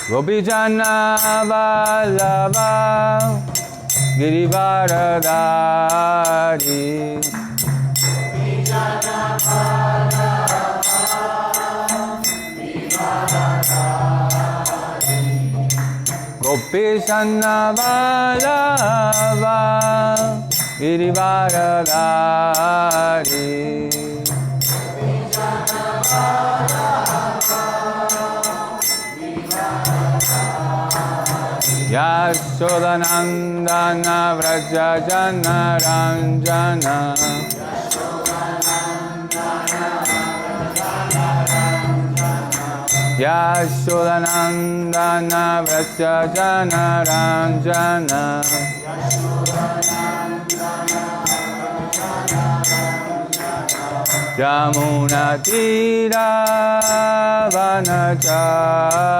Gopijana Vallabha Girivaradari Gopijana Vallabha Girivaradari Yashodanandana Vrajajana Ranjana Yashodanandana Vrajajana Ranjana Yamuna Tira Vanachari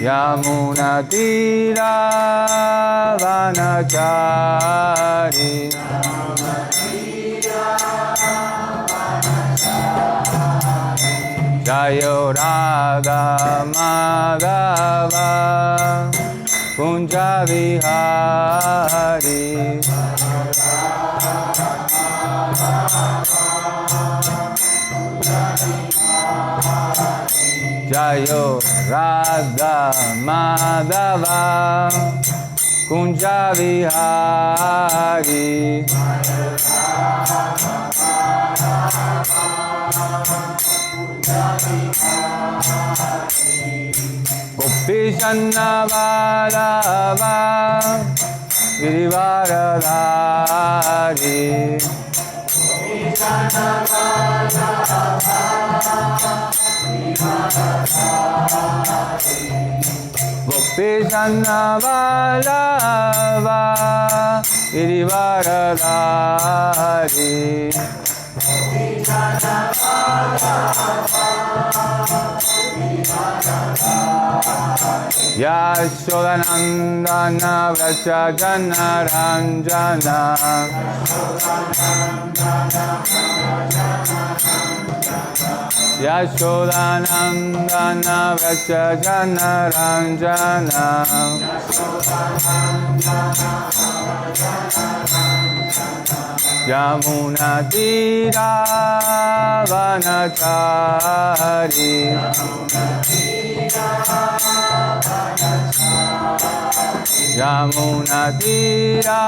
Yamuna Tira Vanachari Jayo Radha Madhava Kunja Vihari Jayo Radha Madhava Kunja Vihari Gopijana Vallabha Girivaradari Gopijana Vallabha Girivaradari Yashodanandana Vrajajana Ranjana Yashodanandana Vrajajana Ranjana Yamuna Tira Vanachari Yamuna Tira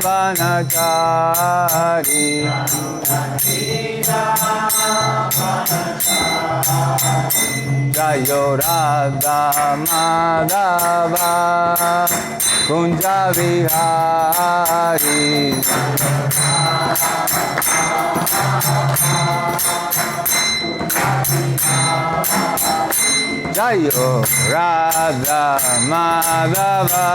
Vanachari Jayo Radha Madhava Kunja Vihari Jayo Radha Madhava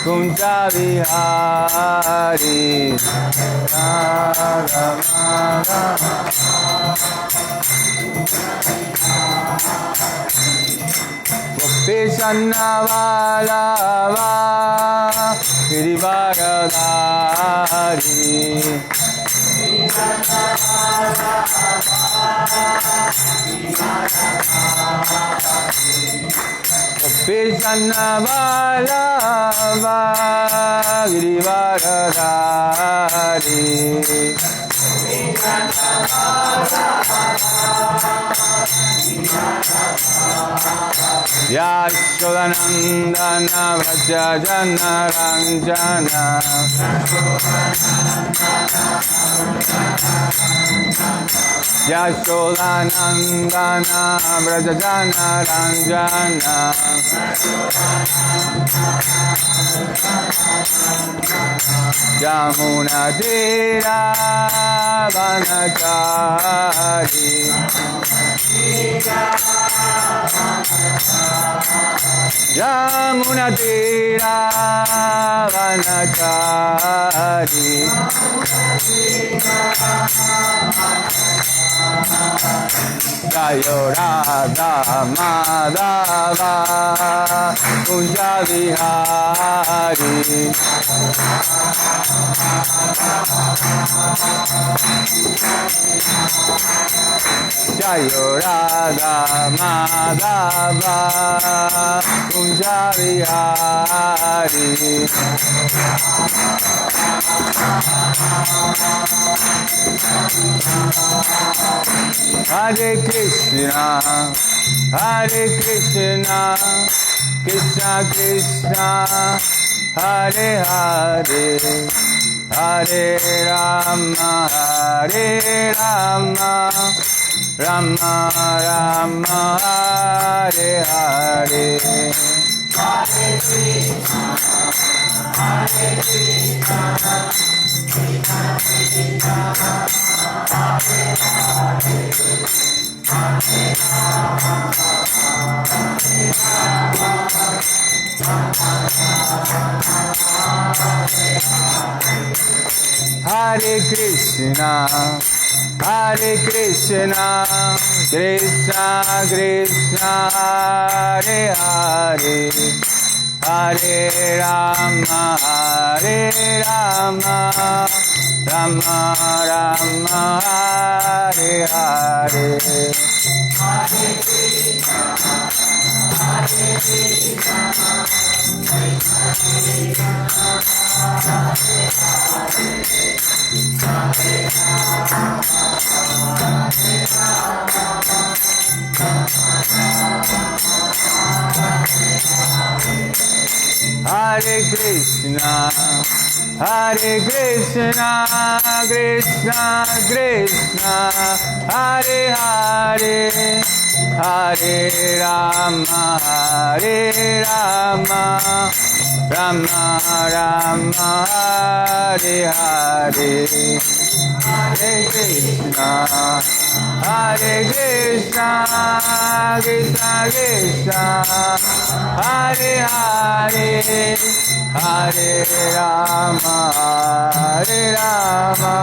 Kunja Vihari Radha Madhava Gopijana Vallabha Girivaradari Gopijana Vallabha Girivaradari Yashodanandana Vrajajana Ranjana Yashodanandana Vrajajana Ranjana Yamuna Tira Vanachari Yamuna Tira Vanachari Jayo Radha Madhava Kunja Vihari. Jayo Radha Madhava Kunja Vihari. Hare Krishna, Hare Krishna, Krishna Krishna, Hare Hare, Hare Rama, Hare Rama, Rama Rama, Hare Hare. Hare Krishna, Hare Krishna, Krishna Krishna, Hare Hare, Hare Rama, Hare Rama, Rama Rama, Hare Krishna, Hare Krishna, Krishna Krishna, Hare Hare, Hare Rama, Hare Rama, Rama Rama, Hare Hare. Hare Krishna, Hare Krishna, Krishna Krishna, Hare Hare, Hare Rama, Hare Rama, Rama Rama, Hare Krishna, Hare Krishna, Krishna Krishna, Hare Hare, Hare Rama, Hare Rama, Rama Rama, Hare Hare. Hare Krishna, Hare Krishna, Krishna Krishna, Hare Hare, Hare Rama, Hare Rama,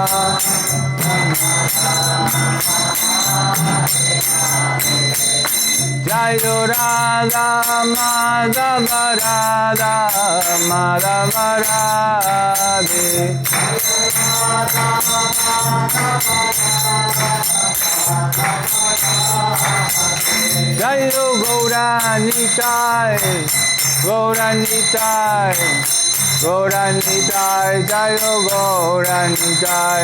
Jayo Radha Madhava Radha Madhava Radhe. Jayo Gauranitai, Gauranitai, Gauranitai, Jayo Gauranitai.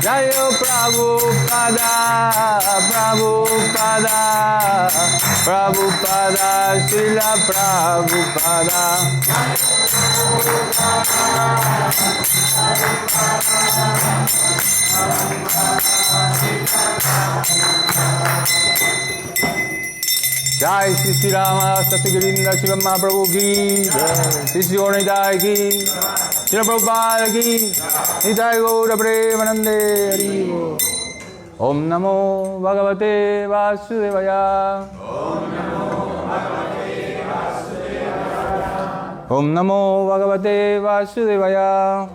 Jayo Prabhupada, Prabhupada, Prabhupada, Srila Prabhupada. Jai Shri Shri Rama Sasi Govinda Shiva Mahaprabhu ki Jai Shri Shri Gaura Nitai ki Shri Prabhupada ki Nitai Gaura Premanande Hari Bo. Om Namo Bhagavate Vasudevaya. Om Namo Bhagavate Vasudevaya.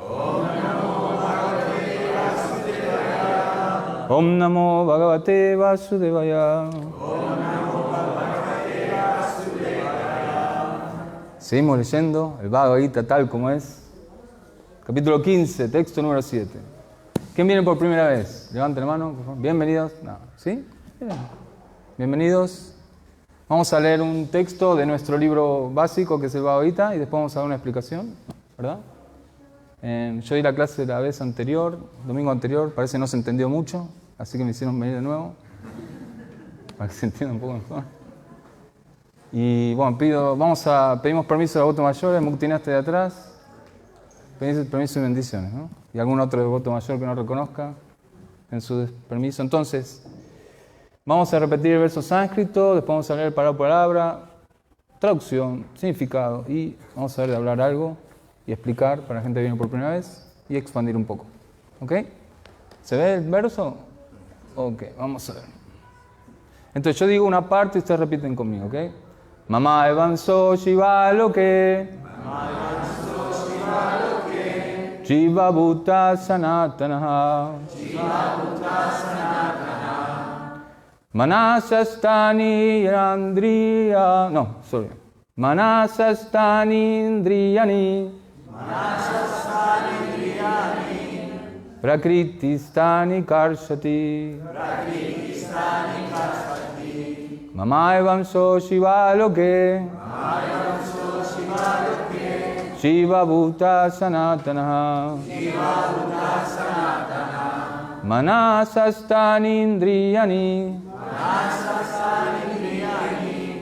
Om Namo Bhagavate Vasudevaya. Seguimos leyendo el Bhagavad Gita tal como es. Capítulo 15, texto número 7. ¿Quién viene por primera vez? Levanten la mano, por favor. Bienvenidos. No. ¿Sí? Bien. Bienvenidos. Vamos a leer un texto de nuestro libro básico, que es el Bhagavad Gita, y después vamos a dar una explicación, ¿verdad? Yo di la clase la vez anterior, domingo anterior, parece que no se entendió mucho, así que me hicieron venir de nuevo, para que se entienda un poco mejor. Y bueno, pedimos permiso de voto mayor, el Muktinasta de atrás, pedimos permiso y bendiciones, ¿no? Y algún otro de voto mayor que no reconozca en su permiso. Entonces, vamos a repetir el verso sánscrito, después vamos a leer palabra por palabra, traducción, significado, y vamos a ver de hablar algo y explicar para la gente que viene por primera vez y expandir un poco. ¿Ok? ¿Se ve el verso? Ok, vamos a ver. Entonces yo digo una parte y ustedes repiten conmigo, ¿ok? Mama evanso shiva loke. Jiva Bhuta Sanatanaha. Manasastani Andriya. No, sorry. Manasastani Indriyani. Prakriti-stani karshati. Mamaivam so Shivaloke. Shiva Bhuta Sanatanaha. Manasastani Indriyani.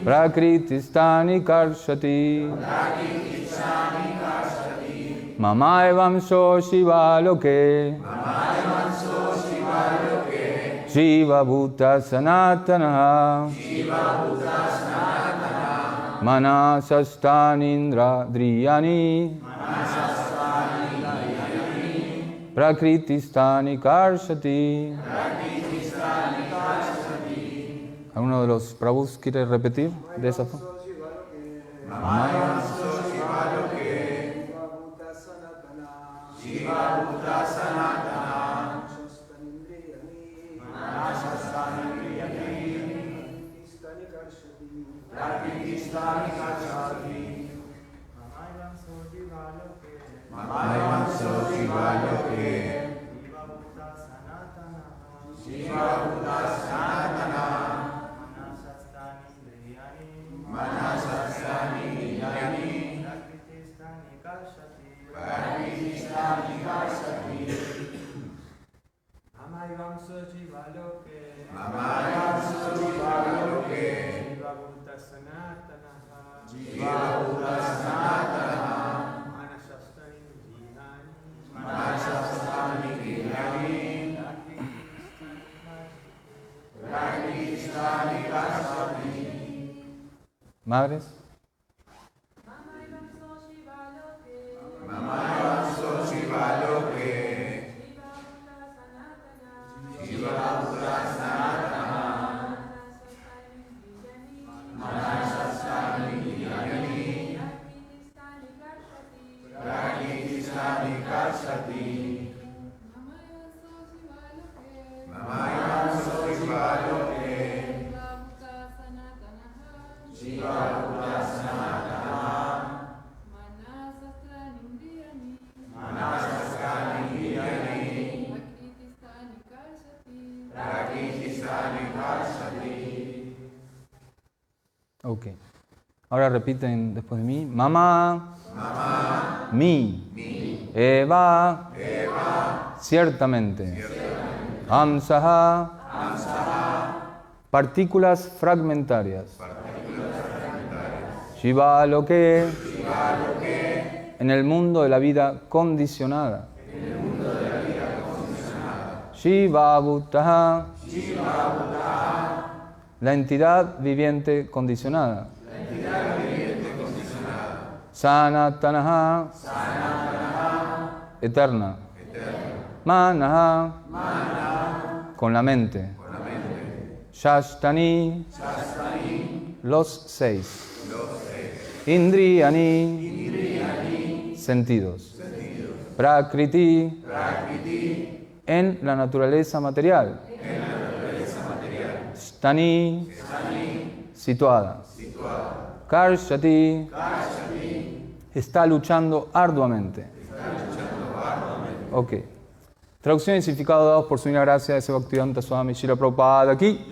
Prakriti-stani karshati. Mamaivam so Shivaloke. Shiva Bhuta Sanatanaha. Manasastani Indriyani. Prakriti-stani karshati. ¿Alguno de los Prabhus quiere repetir de esa forma? Madres. Ok. Ahora repiten después de mí. Mama. Mama. Mi. Eva. Ciertamente. Hamsaha. Partículas fragmentarias. Shivaloke. En el mundo de la vida condicionada. Shiva Bhuta. La entidad viviente condicionada. Sanatanaha. Eterna. Manaha. Con la mente. Shashtani. Los 6. Indriyani. Sentidos. Prakriti. En la naturaleza material. Stani. Situada. Karshati. Está luchando arduamente. Ok. Traducción y significado dados por su divina gracia de Bhaktivedanta Swami Srila Prabhupada aquí.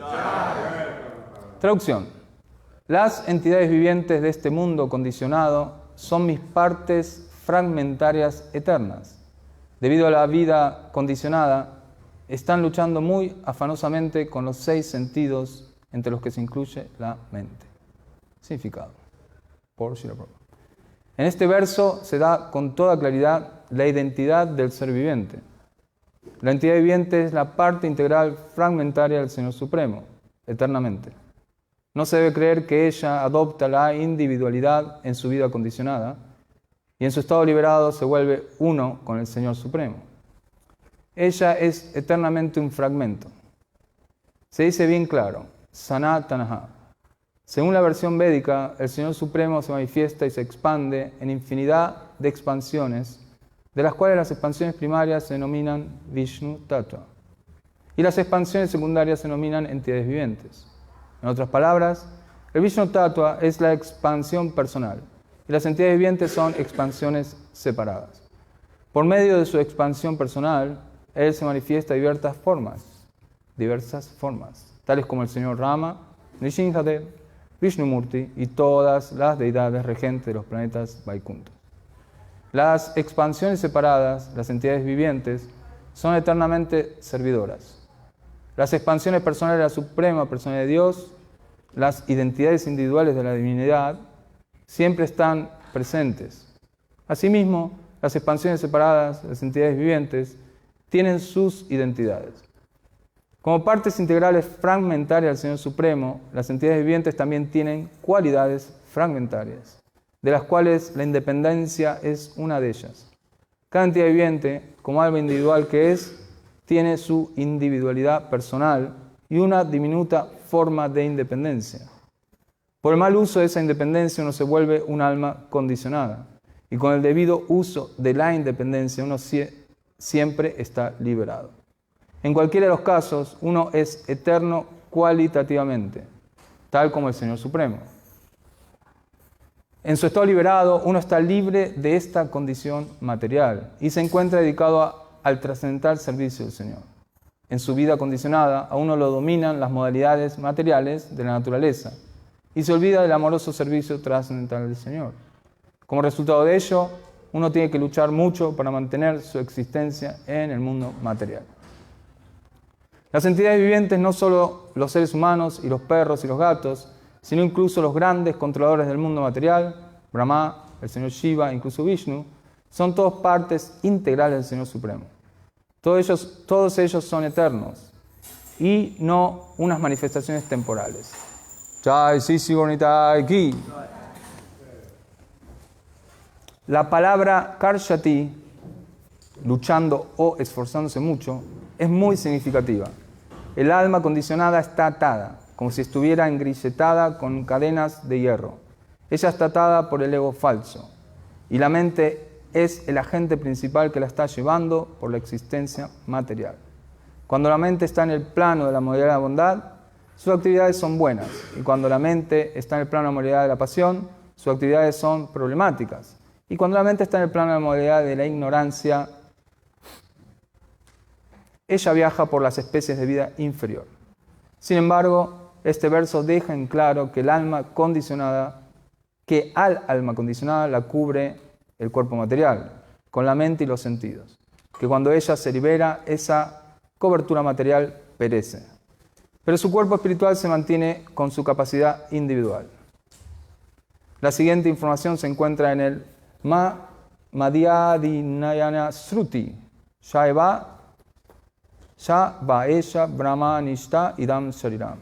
Traducción. Las entidades vivientes de este mundo condicionado son mis partes fragmentarias eternas. Debido a la vida condicionada, están luchando muy afanosamente con los 6 sentidos, entre los que se incluye la mente. Significado. Por Srila Prabhupada. En este verso se da con toda claridad la identidad del ser viviente. La entidad viviente es la parte integral fragmentaria del Señor Supremo, eternamente. No se debe creer que ella adopta la individualidad en su vida condicionada y en su estado liberado se vuelve uno con el Señor Supremo. Ella es eternamente un fragmento. Se dice bien claro, Sanatanaha. Según la versión védica, el Señor Supremo se manifiesta y se expande en infinidad de expansiones de las cuales las expansiones primarias se denominan Vishnu Tattva y las expansiones secundarias se denominan entidades vivientes. En otras palabras, el Vishnu Tattva es la expansión personal y las entidades vivientes son expansiones separadas. Por medio de su expansión personal, Él se manifiesta de diversas formas, tales como el Señor Rama, Nrsimhadev, Vishnumurti y todas las deidades regentes de los planetas Vaikunthas. Las expansiones separadas, las entidades vivientes, son eternamente servidoras. Las expansiones personales de la Suprema Personalidad de Dios, las identidades individuales de la divinidad, siempre están presentes. Asimismo, las expansiones separadas, las entidades vivientes, tienen sus identidades. Como partes integrales fragmentarias del Señor Supremo, las entidades vivientes también tienen cualidades fragmentarias, de las cuales la independencia es una de ellas. Cada entidad viviente, como alma individual que es, tiene su individualidad personal y una diminuta forma de independencia. Por el mal uso de esa independencia uno se vuelve un alma condicionada, y con el debido uso de la independencia uno siempre está liberado. En cualquiera de los casos, uno es eterno cualitativamente, tal como el Señor Supremo. En su estado liberado, uno está libre de esta condición material y se encuentra dedicado al trascendental servicio del Señor. En su vida condicionada, a uno lo dominan las modalidades materiales de la naturaleza y se olvida del amoroso servicio trascendental del Señor. Como resultado de ello, uno tiene que luchar mucho para mantener su existencia en el mundo material. Las entidades vivientes, no solo los seres humanos y los perros y los gatos, sino incluso los grandes controladores del mundo material, Brahma, el Señor Shiva, incluso Vishnu, son todos partes integrales del Señor Supremo. Todos ellos son eternos y no unas manifestaciones temporales. Jai Sisi Gornitai Ki. La palabra Karshati, luchando o esforzándose mucho, es muy significativa. El alma condicionada está atada, como si estuviera engrilletada con cadenas de hierro. Ella está atada por el ego falso, y la mente es el agente principal que la está llevando por la existencia material. Cuando la mente está en el plano de la modalidad de la bondad, sus actividades son buenas, y cuando la mente está en el plano de la modalidad de la pasión, sus actividades son problemáticas. Y cuando la mente está en el plano de la modalidad de la ignorancia, ella viaja por las especies de vida inferior. Sin embargo, este verso deja en claro que al alma condicionada la cubre el cuerpo material, con la mente y los sentidos. Que cuando ella se libera, esa cobertura material perece. Pero su cuerpo espiritual se mantiene con su capacidad individual. La siguiente información se encuentra en el Madhyadhinayana Sruti, Shaiva Esha Brahma Nishta Idam Shariram,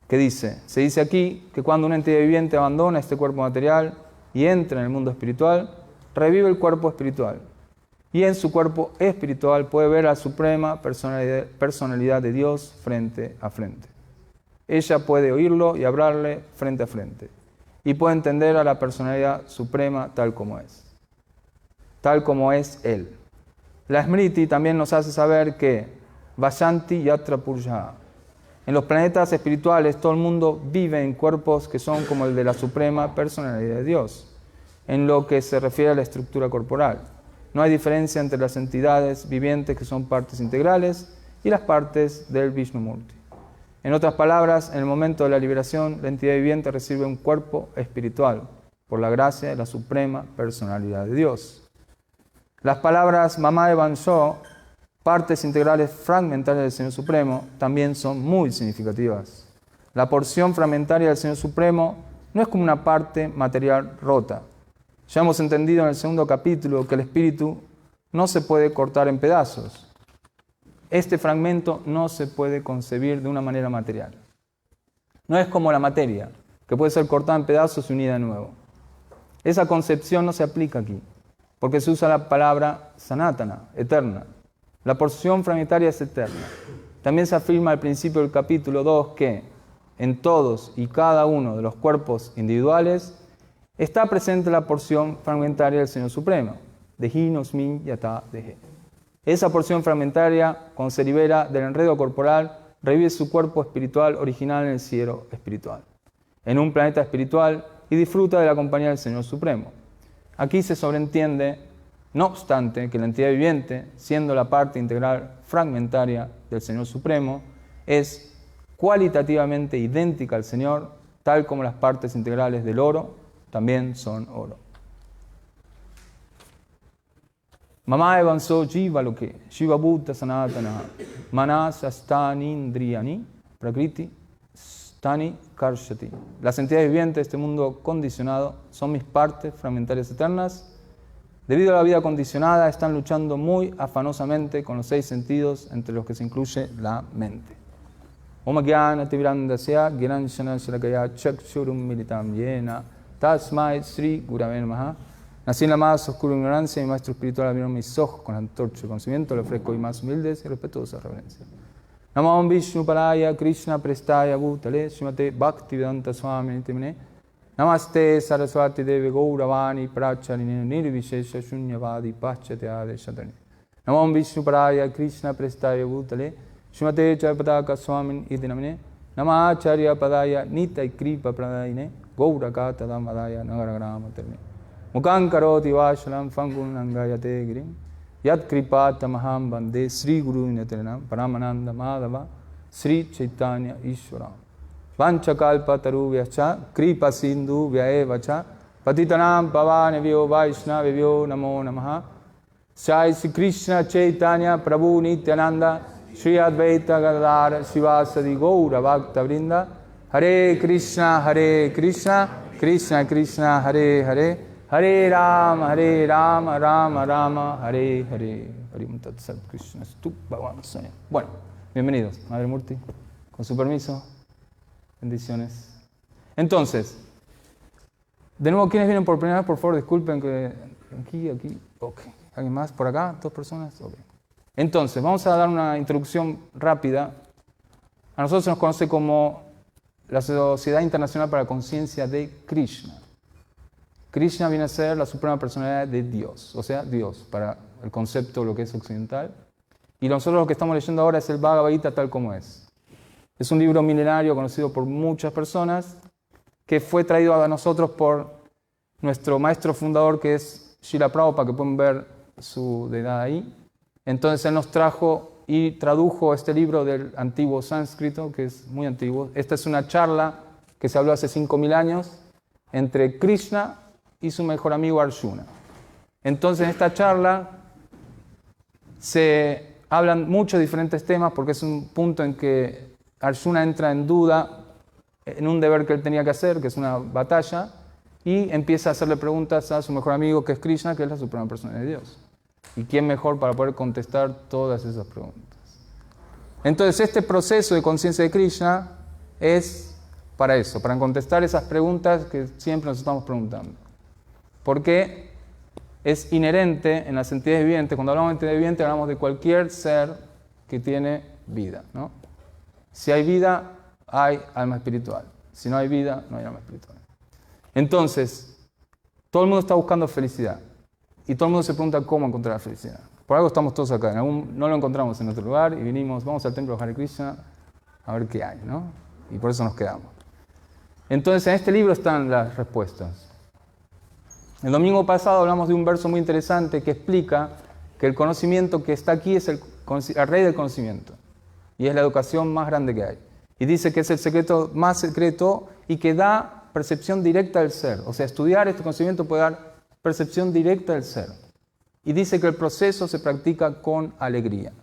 que se dice aquí que cuando una entidad viviente abandona este cuerpo material y entra en el mundo espiritual, revive el cuerpo espiritual. Y en su cuerpo espiritual puede ver a la suprema personalidad de Dios frente a frente. Ella puede oírlo y hablarle frente a frente. Y puede entender a la personalidad suprema tal como es Él. La Smriti también nos hace saber que Vasanti Yatra Purja. En los planetas espirituales todo el mundo vive en cuerpos que son como el de la suprema personalidad de Dios, en lo que se refiere a la estructura corporal. No hay diferencia entre las entidades vivientes que son partes integrales y las partes del Vishnumurti. En otras palabras, en el momento de la liberación, la entidad viviente recibe un cuerpo espiritual por la gracia de la suprema personalidad de Dios. Las palabras Mama Evanso, partes integrales fragmentarias del Señor Supremo, también son muy significativas. La porción fragmentaria del Señor Supremo no es como una parte material rota. Ya hemos entendido en el segundo capítulo que el espíritu no se puede cortar en pedazos. Este fragmento no se puede concebir de una manera material. No es como la materia, que puede ser cortada en pedazos y unida de nuevo. Esa concepción no se aplica aquí, porque se usa la palabra sanatana, eterna. La porción fragmentaria es eterna. También se afirma al principio del capítulo 2 que en todos y cada uno de los cuerpos individuales está presente la porción fragmentaria del Señor Supremo, dehinosmin yata dehe. Esa porción fragmentaria, cuando se libera del enredo corporal, revive su cuerpo espiritual original en el cielo espiritual, en un planeta espiritual, y disfruta de la compañía del Señor Supremo. Aquí se sobreentiende, no obstante, que la entidad viviente, siendo la parte integral fragmentaria del Señor Supremo, es cualitativamente idéntica al Señor, tal como las partes integrales del oro también son oro. Mama evanso jiva loke, shiva bhuta sanatana, manas astani indriyani, prakriti stani karshati. Las entidades vivientes de este mundo condicionado son mis partes fragmentarias eternas. Debido a la vida condicionada, están luchando muy afanosamente con los 6 sentidos, entre los que se incluye la mente. Om Gyana Tivirandasya Gyananshana Sharakaya Chakshurum Militam Yena Tasmai Sri Gurave Namaha. Nací en la más oscura ignorancia y mi maestro espiritual abrió mis ojos con la antorcha de conocimiento, le ofrezco y más humildes y respetuosas reverencias. Namo Vishnu Paraya Krishna Prestaya Bhutale Srimate Bhaktivedanta Swami Nitimne Namaste Saraswati Deve Gauravani Pracharine Nirvishesha Shunyavadi Pachatyade Shatani. Namo Vishnu Paraya Krishna Prestaya Bhutale Srimate Chayapataka Swami Nitimne Namacharya Padaya Nitai Kripa Pradayine Gaurakata Damadaya Nagaragrama Terni. Mukhan karoti vashalam fangunangayate girim yad kripata maham bande Sri Guru Nityanam Paramananda Madhava Sri Chaitanya Ishwaram Vanchakalpa taruvyacha kripa sindhu vyaevacha patitanam pavanevyo vaishnavevyo namo namaha. Jai Sri Krishna Chaitanya Prabhu Nityananda Sri Advaita Gadadhara Sivasadi Gaura Bhakta Vrinda. Hare Krishna Krishna Krishna Hare Hare Hare Rama, Rama Rama, Hare Hare. Harim Tat Sat Krishna Stup Bhagavan Swami. Bueno, bienvenidos, Madre Murti. Con su permiso, bendiciones. Entonces, de nuevo, ¿quiénes vienen por primera vez? Por favor, disculpen que aquí, ok. ¿Alguien más por acá? ¿2 personas? Ok. Entonces, vamos a dar una introducción rápida. A nosotros se nos conoce como la Sociedad Internacional para la Conciencia de Krishna. Krishna viene a ser la suprema personalidad de Dios, o sea, Dios, para el concepto de lo que es occidental. Y nosotros lo que estamos leyendo ahora es el Bhagavad Gita tal como es. Es un libro milenario conocido por muchas personas, que fue traído a nosotros por nuestro maestro fundador, que es Srila Prabhupada, que pueden ver su deidad ahí. Entonces él nos trajo y tradujo este libro del antiguo sánscrito, que es muy antiguo. Esta es una charla que se habló hace 5000 años entre Krishna y su mejor amigo Arjuna. Entonces en esta charla se hablan muchos diferentes temas, porque es un punto en que Arjuna entra en duda en un deber que él tenía que hacer, que es una batalla, y empieza a hacerle preguntas a su mejor amigo, que es Krishna, que es la suprema persona de Dios. ¿Y quién mejor para poder contestar todas esas preguntas? Entonces este proceso de conciencia de Krishna es para eso, para contestar esas preguntas que siempre nos estamos preguntando. Porque es inherente en las entidades vivientes. Cuando hablamos de entidades vivientes, hablamos de cualquier ser que tiene vida, ¿no? Si hay vida, hay alma espiritual. Si no hay vida, no hay alma espiritual. Entonces, todo el mundo está buscando felicidad. Y todo el mundo se pregunta cómo encontrar la felicidad. Por algo estamos todos acá. No lo encontramos en otro lugar y vinimos, vamos al templo de Hare Krishna a ver qué hay, ¿no? Y por eso nos quedamos. Entonces, en este libro están las respuestas. El domingo pasado hablamos de un verso muy interesante que explica que el conocimiento que está aquí es el rey del conocimiento y es la educación más grande que hay. Y dice que es el secreto más secreto y que da percepción directa del ser. O sea, estudiar este conocimiento puede dar percepción directa del ser. Y dice que el proceso se practica con alegría.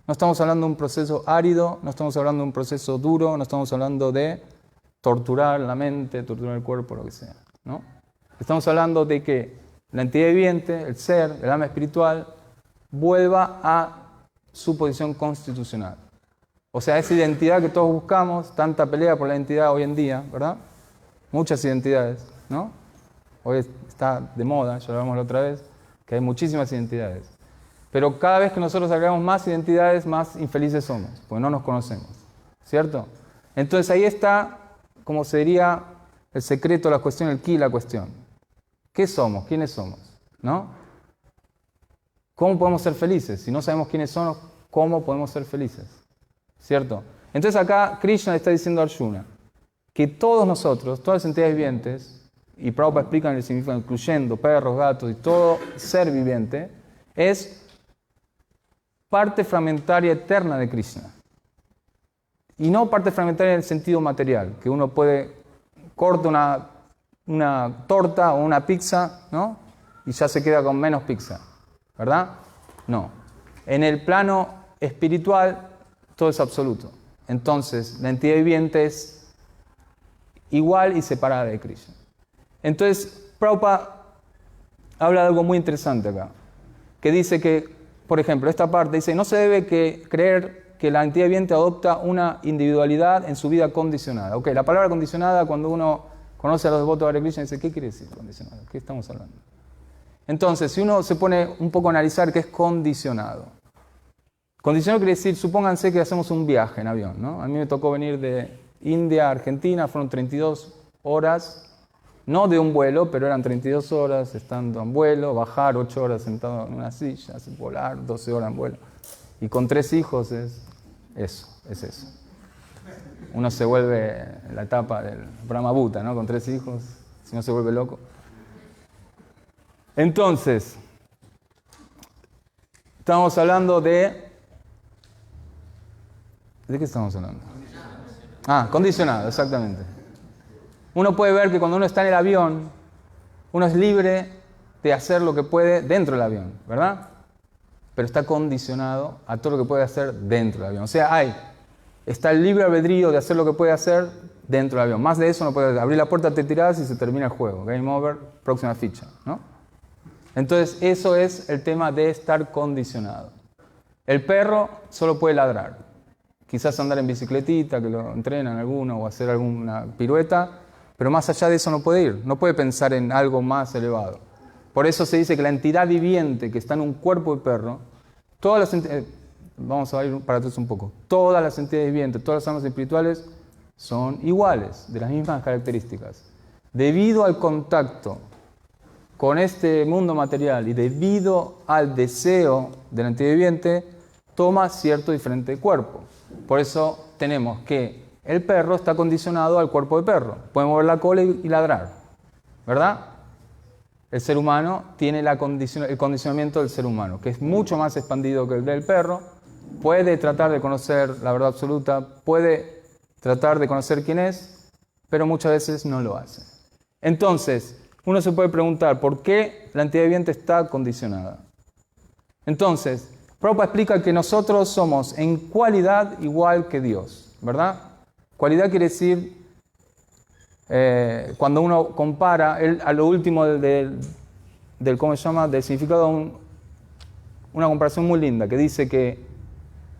No estamos hablando de un proceso árido, no estamos hablando de un proceso duro, no estamos hablando de torturar la mente, torturar el cuerpo, lo que sea, ¿no? Estamos hablando de que la entidad viviente, el ser, el alma espiritual, vuelva a su posición constitucional. O sea, esa identidad que todos buscamos, tanta pelea por la identidad hoy en día, ¿verdad? Muchas identidades, ¿no? Hoy está de moda, ya lo hablamos la otra vez, que hay muchísimas identidades. Pero cada vez que nosotros agregamos más identidades, más infelices somos, porque no nos conocemos, ¿cierto? Entonces ahí está, como sería el secreto de la cuestión, el quid de la cuestión. ¿Qué somos? ¿Quiénes somos? ¿No? ¿cómo podemos ser felices? Si no sabemos quiénes son, ¿cómo podemos ser felices? ¿Cierto? Entonces acá Krishna le está diciendo a Arjuna que todos nosotros, todas las entidades vivientes, y Prabhupada explica en el significado, incluyendo perros, gatos y todo ser viviente, es parte fragmentaria eterna de Krishna. Y no parte fragmentaria en el sentido material, que uno puede cortar una torta o una pizza, ¿no? Y ya se queda con menos pizza, ¿verdad? No. En el plano espiritual todo es absoluto. Entonces, la entidad viviente es igual y separada de Krishna. Entonces, Prabhupada habla de algo muy interesante acá, que dice que, por ejemplo, esta parte dice, no se debe creer que la entidad viviente adopta una individualidad en su vida condicionada. Ok, la palabra condicionada, cuando uno conoce a los devotos de Hare Krishna, dice, ¿qué quiere decir condicionado? ¿Qué estamos hablando? Entonces, si uno se pone un poco a analizar qué es condicionado. Condicionado quiere decir, supónganse que hacemos un viaje en avión, ¿no? A mí me tocó venir de India a Argentina, fueron 32 horas, no de un vuelo, pero eran 32 horas estando en vuelo, bajar 8 horas sentado en una silla, volar 12 horas en vuelo. Y con 3 hijos es eso. Uno se vuelve en la etapa del Brahmabhuta, ¿no? Con 3 hijos, si no se vuelve loco. Entonces, estamos hablando de... ¿De qué estamos hablando? Condicionado, exactamente. Uno puede ver que cuando uno está en el avión, uno es libre de hacer lo que puede dentro del avión, ¿verdad? Pero está condicionado a todo lo que puede hacer dentro del avión. O sea, está el libre albedrío de hacer lo que puede hacer dentro del avión. Más de eso no puede abrir la puerta, te tirás y se termina el juego. Game over, próxima ficha, ¿no? Entonces, eso es el tema de estar condicionado. El perro solo puede ladrar. Quizás andar en bicicletita, que lo entrenan alguno, o hacer alguna pirueta, pero más allá de eso no puede ir. No puede pensar en algo más elevado. Por eso se dice que la entidad viviente que está en un cuerpo de perro, todas las entidades, vamos a ir para atrás un poco, todas las entidades vivientes, todas las almas espirituales son iguales, de las mismas características. Debido al contacto con este mundo material y debido al deseo de la entidad viviente, toma cierto diferente cuerpo. Por eso tenemos que el perro está condicionado al cuerpo de perro. Puede mover la cola y ladrar, ¿verdad? El ser humano tiene el condicionamiento del ser humano, que es mucho más expandido que el del perro. Puede tratar de conocer la verdad absoluta, puede tratar de conocer quién es, pero muchas veces no lo hace. Entonces, uno se puede preguntar, ¿por qué la entidad viviente está condicionada? Entonces, Prabhupada explica que nosotros somos en cualidad igual que Dios, ¿verdad? Cualidad quiere decir, cuando uno compara, a lo último del ¿cómo se llama? Del significado, una comparación muy linda, que dice que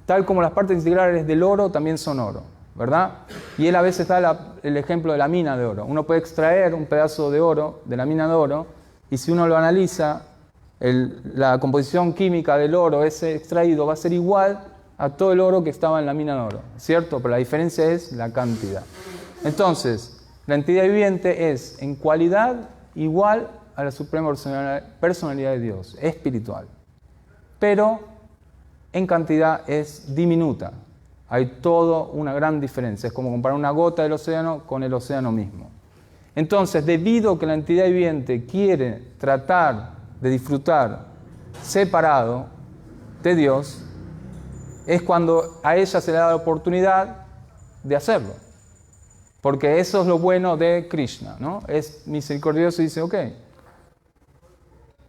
tal como las partes integrales del oro también son oro, ¿verdad? Y él a veces da el ejemplo de la mina de oro. Uno puede extraer un pedazo de oro de la mina de oro, y si uno lo analiza, la composición química del oro ese extraído va a ser igual a todo el oro que estaba en la mina de oro, ¿cierto? Pero la diferencia es la cantidad. Entonces, la entidad viviente es en cualidad igual a la suprema personalidad de Dios, espiritual. Pero en cantidad es diminuta. Hay toda una gran diferencia. Es como comparar una gota del océano con el océano mismo. Entonces, debido a que la entidad viviente quiere tratar de disfrutar separado de Dios, es cuando a ella se le da la oportunidad de hacerlo. Porque eso es lo bueno de Krishna, ¿no? Es misericordioso y dice, ok,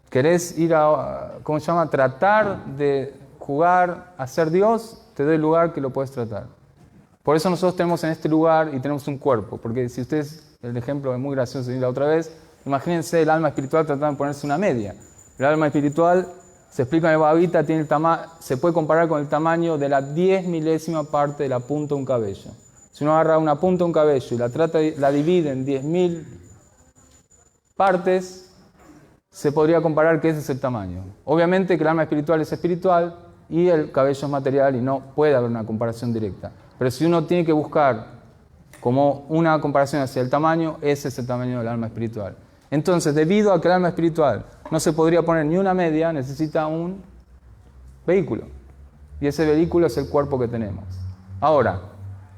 ¿querés ir a, ¿cómo se llama? Tratar de jugar a ser Dios? Te doy el lugar que lo puedes tratar. Por eso nosotros tenemos en este lugar y tenemos un cuerpo. Porque si ustedes, el ejemplo es muy gracioso, y la otra vez, imagínense el alma espiritual tratando de ponerse una media. El alma espiritual, se explica en el Bhagavad Gita, se puede comparar con el tamaño de la 10 milésima parte de la punta de un cabello. Si uno agarra una punta de un cabello y la divide en 10.000 partes, se podría comparar que ese es el tamaño. Obviamente que el alma espiritual es espiritual y el cabello es material y no puede haber una comparación directa. Pero si uno tiene que buscar como una comparación hacia el tamaño, ese es el tamaño del alma espiritual. Entonces, debido a que el alma espiritual no se podría poner ni una media, necesita un vehículo. Y ese vehículo es el cuerpo que tenemos. Ahora,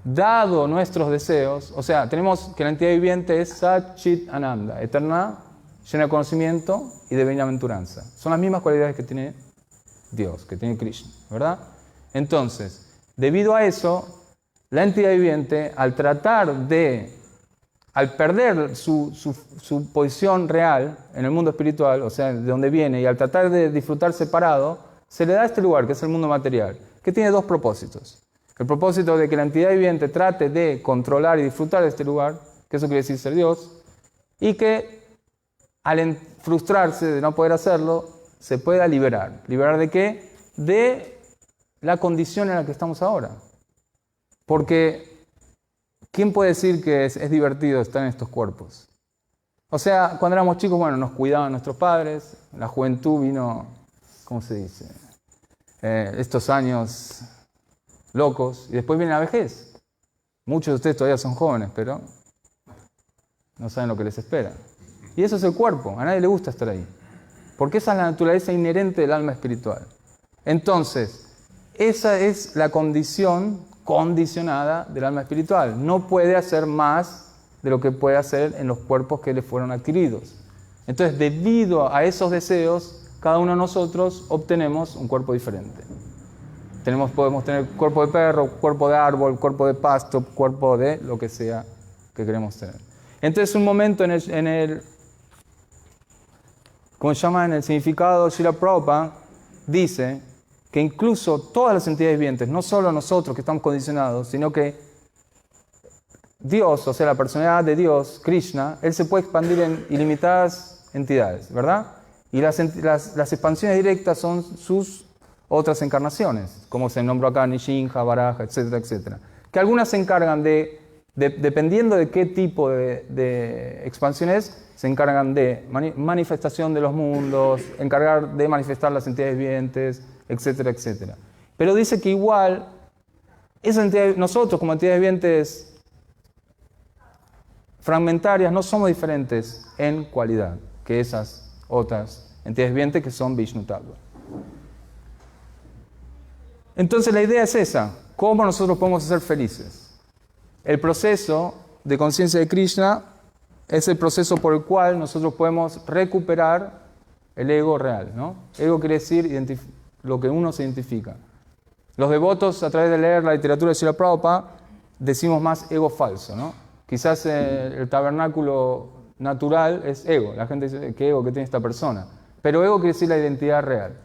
dado nuestros deseos, o sea, tenemos que la entidad viviente es Sat Chit Ananda, eterna, llena de conocimiento y de bienaventuranza. Son las mismas cualidades que tiene Dios, que tiene Krishna, ¿verdad? Entonces, debido a eso, la entidad viviente, al perder su posición real en el mundo espiritual, o sea, de donde viene, y al tratar de disfrutar separado, se le da este lugar, que es el mundo material, que tiene dos propósitos. El propósito de que la entidad viviente trate de controlar y disfrutar de este lugar, que eso quiere decir ser Dios, y que al frustrarse de no poder hacerlo, se pueda liberar. ¿Liberar de qué? De la condición en la que estamos ahora. Porque, ¿quién puede decir que es divertido estar en estos cuerpos? O sea, cuando éramos chicos, bueno, nos cuidaban nuestros padres, la juventud vino, ¿cómo se dice? Estos años locos, y después viene la vejez. Muchos de ustedes todavía son jóvenes, pero no saben lo que les espera. Y eso es el cuerpo, a nadie le gusta estar ahí. Porque esa es la naturaleza inherente del alma espiritual. Entonces, esa es la condición condicionada del alma espiritual. No puede hacer más de lo que puede hacer en los cuerpos que le fueron adquiridos. Entonces, debido a esos deseos, cada uno de nosotros obtenemos un cuerpo diferente. Podemos tener cuerpo de perro, cuerpo de árbol, cuerpo de pasto, cuerpo de lo que sea que queremos tener. Entonces, un momento en el ¿cómo se llama? En el significado, Srila Prabhupada dice que incluso todas las entidades vivientes, no solo nosotros que estamos condicionados, sino que Dios, o sea, la personalidad de Dios, Krishna, Él se puede expandir en ilimitadas entidades, ¿verdad? Y las expansiones directas son sus otras encarnaciones, como se nombró acá, Nishinja, Varaha, etcétera, etcétera. Que algunas se encargan dependiendo de qué tipo de expansión es, se encargan de manifestación de los mundos, encargar de manifestar las entidades vivientes, etcétera, etcétera. Pero dice que igual, nosotros como entidades vivientes fragmentarias no somos diferentes en cualidad que esas otras entidades vivientes que son Vishnu Tattva. Entonces la idea es esa, ¿cómo nosotros podemos ser felices? El proceso de conciencia de Krishna es el proceso por el cual nosotros podemos recuperar el ego real, ¿no? Ego quiere decir lo que uno se identifica. Los devotos, a través de leer la literatura de Srila Prabhupada, decimos más ego falso, ¿no? Quizás el tabernáculo natural es ego. La gente dice, ¿qué ego que tiene esta persona? Pero ego quiere decir la identidad real.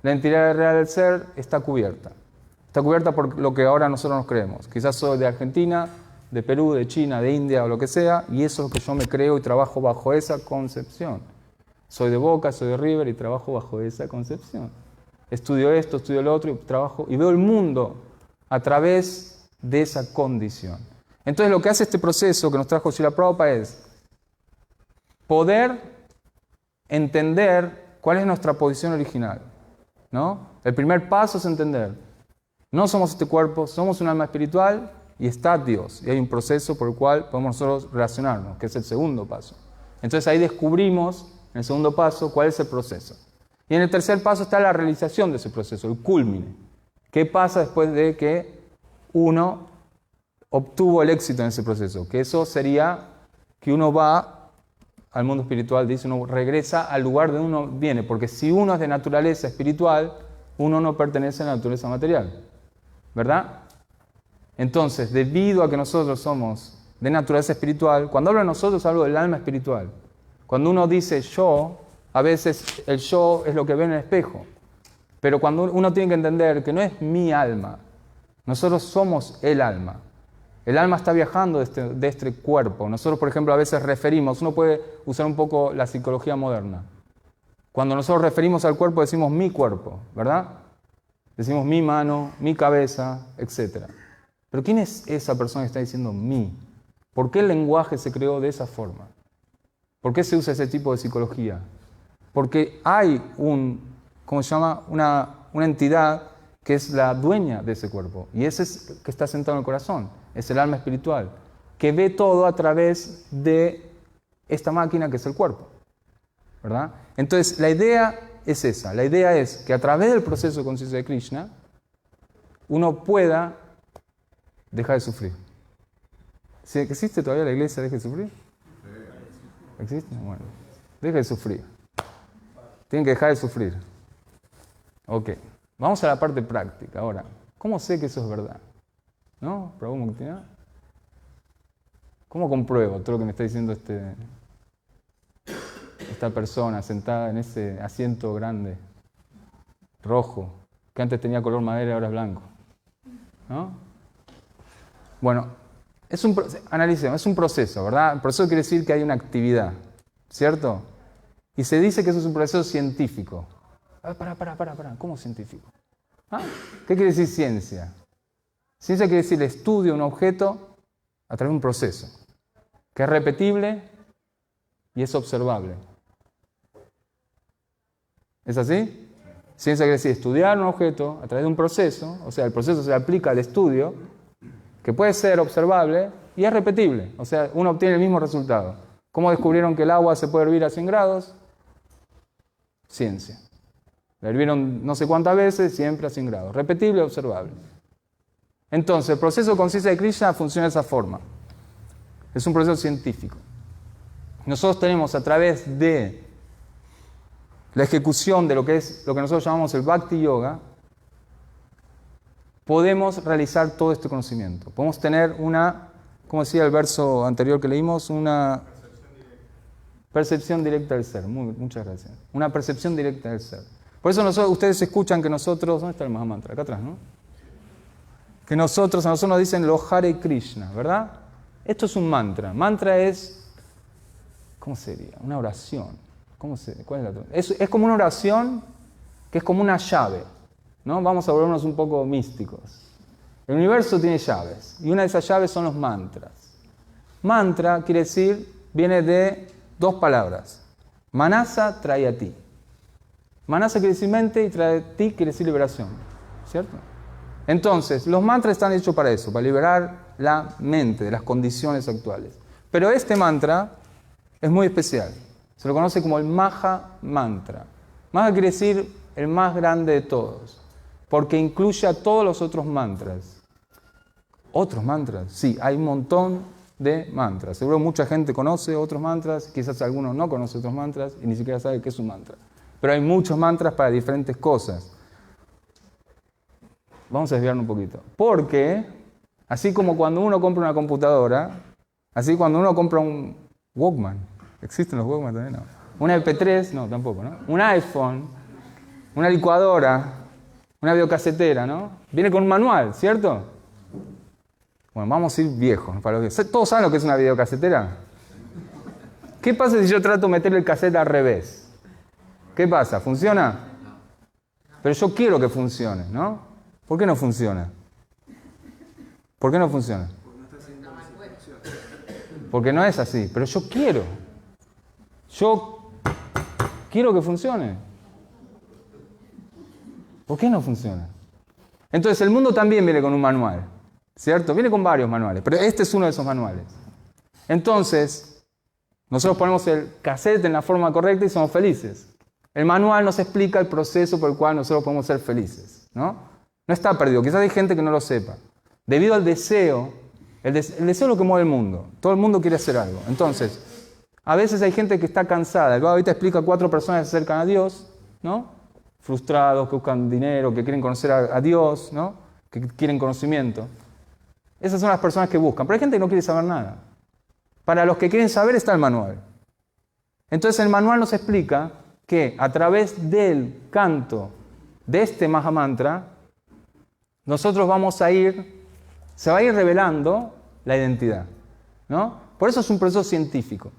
La identidad real del ser está cubierta. Está cubierta por lo que ahora nosotros nos creemos. Quizás soy de Argentina, de Perú, de China, de India o lo que sea, y eso es lo que yo me creo y trabajo bajo esa concepción. Soy de Boca, soy de River y trabajo bajo esa concepción. Estudio esto, estudio lo otro y trabajo y veo el mundo a través de esa condición. Entonces lo que hace este proceso que nos trajo Srila Prabhupada es poder entender cuál es nuestra posición original, ¿no? El primer paso es entender, no somos este cuerpo, somos un alma espiritual y está Dios. Y hay un proceso por el cual podemos nosotros relacionarnos, que es el segundo paso. Entonces ahí descubrimos, en el segundo paso, cuál es el proceso. Y en el tercer paso está la realización de ese proceso, el culmine. ¿Qué pasa después de que uno obtuvo el éxito en ese proceso? Que eso sería que uno va al mundo espiritual, dice, uno regresa al lugar de uno viene. Porque si uno es de naturaleza espiritual, uno no pertenece a la naturaleza material. ¿Verdad? Entonces, debido a que nosotros somos de naturaleza espiritual, cuando hablo de nosotros hablo del alma espiritual. Cuando uno dice yo, a veces el yo es lo que ve en el espejo. Pero cuando uno tiene que entender que no es mi alma, nosotros somos el alma. El alma está viajando de este cuerpo. Nosotros, por ejemplo, a veces referimos, uno puede usar un poco la psicología moderna. Cuando nosotros referimos al cuerpo decimos mi cuerpo, ¿verdad? Decimos mi mano, mi cabeza, etc. Pero ¿quién es esa persona que está diciendo mí? ¿Por qué el lenguaje se creó de esa forma? ¿Por qué se usa ese tipo de psicología? Porque hay una entidad que es la dueña de ese cuerpo. Y ese es que está sentado en el corazón. Es el alma espiritual, que ve todo a través de esta máquina que es el cuerpo. ¿Verdad? Entonces, la idea es esa. La idea es que a través del proceso de conciencia de Krishna, uno pueda dejar de sufrir. ¿Existe todavía la iglesia Deje de Sufrir? ¿Existe? Bueno, deje de sufrir. Tienen que dejar de sufrir. Ok, vamos a la parte práctica ahora. ¿Cómo sé que eso es verdad? ¿No? Prabhu Muktina. ¿Cómo compruebo todo lo que me está diciendo esta persona sentada en ese asiento grande, rojo, que antes tenía color madera y ahora es blanco? ¿No? Bueno, analicemos, es un proceso, ¿verdad? El proceso quiere decir que hay una actividad, ¿cierto? Y se dice que eso es un proceso científico. Para, ¿cómo científico? ¿Ah? ¿Qué quiere decir ciencia? Ciencia quiere decir el estudio de un objeto a través de un proceso, que es repetible y es observable. ¿Es así? Ciencia quiere decir estudiar un objeto a través de un proceso, o sea, el proceso se aplica al estudio, que puede ser observable y es repetible, o sea, uno obtiene el mismo resultado. ¿Cómo descubrieron que el agua se puede hervir a 100 grados? Ciencia. La hervieron no sé cuántas veces, siempre a 100 grados. Repetible y observable. Entonces, el proceso de conciencia de Krishna funciona de esa forma. Es un proceso científico. Nosotros tenemos a través de la ejecución de lo que nosotros llamamos el Bhakti Yoga, podemos realizar todo este conocimiento. Podemos tener como decía el verso anterior que leímos, una percepción directa del ser. Muchas gracias. Una percepción directa del ser. Por eso ustedes escuchan que nosotros... ¿Dónde está el Mahamantra? Acá atrás, ¿no? Que a nosotros nos dicen lo Hare Krishna, ¿verdad? Esto es un mantra. Mantra es... ¿Cómo sería? Una oración. ¿Cuál es la otra? Es como una oración que es como una llave, ¿no? Vamos a volvernos un poco místicos. El universo tiene llaves, y una de esas llaves son los mantras. Mantra quiere decir, viene de 2 palabras. Manasa trae a ti. Manasa quiere decir mente y trae a ti quiere decir liberación, ¿cierto? Entonces, los mantras están hechos para eso, para liberar la mente de las condiciones actuales. Pero este mantra es muy especial. Se lo conoce como el Maha Mantra. Maha quiere decir el más grande de todos, porque incluye a todos los otros mantras. ¿Otros mantras? Sí, hay un montón de mantras. Seguro mucha gente conoce otros mantras, quizás algunos no conocen otros mantras y ni siquiera sabe qué es un mantra. Pero hay muchos mantras para diferentes cosas. Vamos a desviarnos un poquito. Porque, así como cuando uno compra una computadora, así cuando uno compra un Walkman, ¿existen los Walkman también? No. Un MP3, no, tampoco, ¿no? Un iPhone, una licuadora, una videocasetera, ¿no? Viene con un manual, ¿cierto? Bueno, vamos a ir viejos. ¿Todos saben lo que es una videocasetera? ¿Qué pasa si yo trato de meterle el cassette al revés? ¿Qué pasa? ¿Funciona? Pero yo quiero que funcione, ¿no? ¿Por qué no funciona? ¿Por qué no funciona? Porque no es así, pero yo quiero. Yo quiero que funcione. ¿Por qué no funciona? Entonces el mundo también viene con un manual, ¿cierto? Viene con varios manuales, pero este es uno de esos manuales. Entonces, nosotros ponemos el cassette en la forma correcta y somos felices. El manual nos explica el proceso por el cual nosotros podemos ser felices, ¿no? No está perdido, quizás hay gente que no lo sepa. Debido al deseo, el deseo es lo que mueve el mundo. Todo el mundo quiere hacer algo. Entonces, a veces hay gente que está cansada. El Bhagavad Gita explica 4 personas que se acercan a Dios, ¿no? Frustrados, que buscan dinero, que quieren conocer a Dios, ¿no? Que quieren conocimiento. Esas son las personas que buscan. Pero hay gente que no quiere saber nada. Para los que quieren saber está el manual. Entonces el manual nos explica que a través del canto de este Mahamantra, nosotros se va a ir revelando la identidad, ¿no? Por eso es un proceso científico.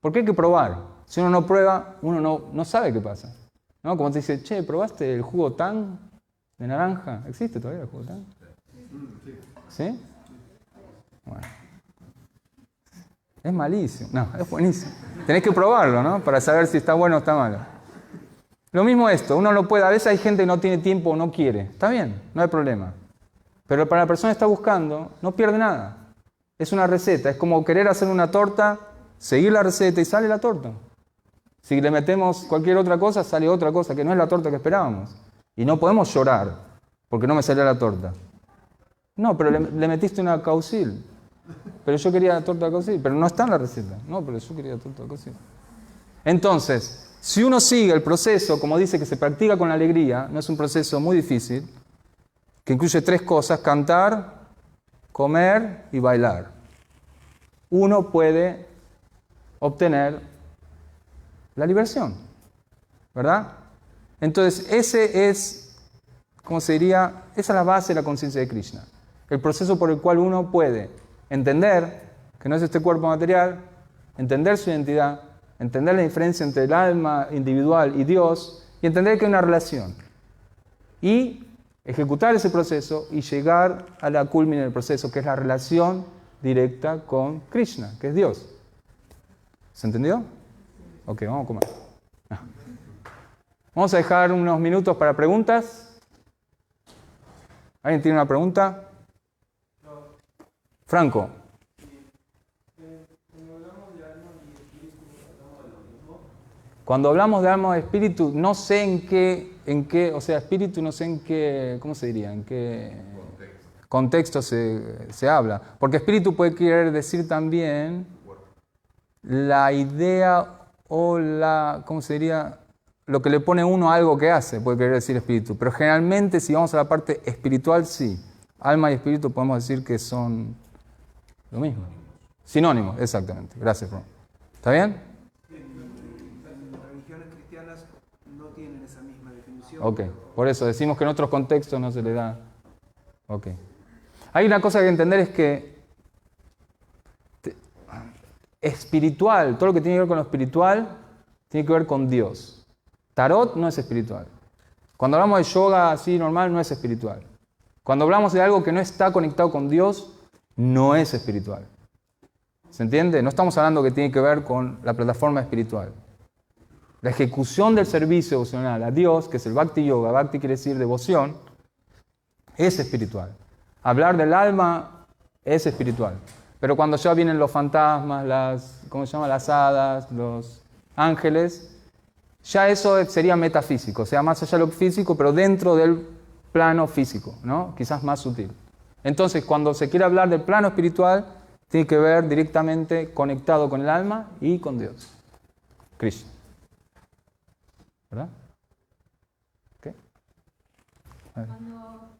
Porque hay que probar. Si uno no prueba, uno no sabe qué pasa, ¿no? Como te dice, che, ¿probaste el jugo Tang de naranja? ¿Existe todavía el jugo Tang? ¿Sí? Bueno. Es malísimo. No, es buenísimo. Tenés que probarlo, ¿no? Para saber si está bueno o está malo. Lo mismo esto, uno no puede, a veces hay gente que no tiene tiempo o no quiere. Está bien, no hay problema. Pero para la persona que está buscando, no pierde nada. Es una receta, es como querer hacer una torta, seguir la receta y sale la torta. Si le metemos cualquier otra cosa, sale otra cosa que no es la torta que esperábamos. Y no podemos llorar porque no me salió la torta. No, pero le metiste una caucil. Pero yo quería la torta de caucil, pero no está en la receta. No, pero yo quería la torta de caucil. Entonces, si uno sigue el proceso, como dice, que se practica con alegría, no es un proceso muy difícil, que incluye 3 cosas: cantar, comer y bailar. Uno puede obtener la liberación, ¿verdad? Entonces, ese es, ¿cómo se diría? Esa es la base de la conciencia de Krishna. El proceso por el cual uno puede entender que no es este cuerpo material, entender su identidad, entender la diferencia entre el alma individual y Dios, y entender que hay una relación. Y ejecutar ese proceso y llegar a la culmina del proceso, que es la relación directa con Krishna, que es Dios. ¿Se entendió? Ok, vamos a comer. Vamos a dejar unos minutos para preguntas. ¿Alguien tiene una pregunta? Franco. Cuando hablamos de alma y espíritu, no sé en qué, o sea, espíritu no sé en qué, ¿cómo se diría? En qué contexto se habla. Porque espíritu puede querer decir también la idea o la, ¿cómo se diría? Lo que le pone uno a algo que hace, puede querer decir espíritu. Pero generalmente, si vamos a la parte espiritual, sí. Alma y espíritu podemos decir que son lo mismo. Sinónimos, exactamente. Gracias, Ron. ¿Está bien? En religiones cristianas no tienen esa misma definición. Ok, por eso decimos que en otros contextos no se le da. Ok. Hay una cosa que entender, es que espiritual, todo lo que tiene que ver con lo espiritual, tiene que ver con Dios. Tarot no es espiritual. Cuando hablamos de yoga así normal, no es espiritual. Cuando hablamos de algo que no está conectado con Dios, no es espiritual. ¿Se entiende? No estamos hablando que tiene que ver con la plataforma espiritual. La ejecución del servicio devocional a Dios, que es el Bhakti Yoga, Bhakti quiere decir devoción, es espiritual. Hablar del alma es espiritual. Pero cuando ya vienen los fantasmas, ¿cómo se llama? Las hadas, los ángeles, ya eso sería metafísico, o sea, más allá de lo físico, pero dentro del plano físico, ¿no? Quizás más sutil. Entonces, cuando se quiere hablar del plano espiritual, tiene que ver directamente conectado con el alma y con Dios. Krishna. ¿Verdad? ¿Qué? Cuando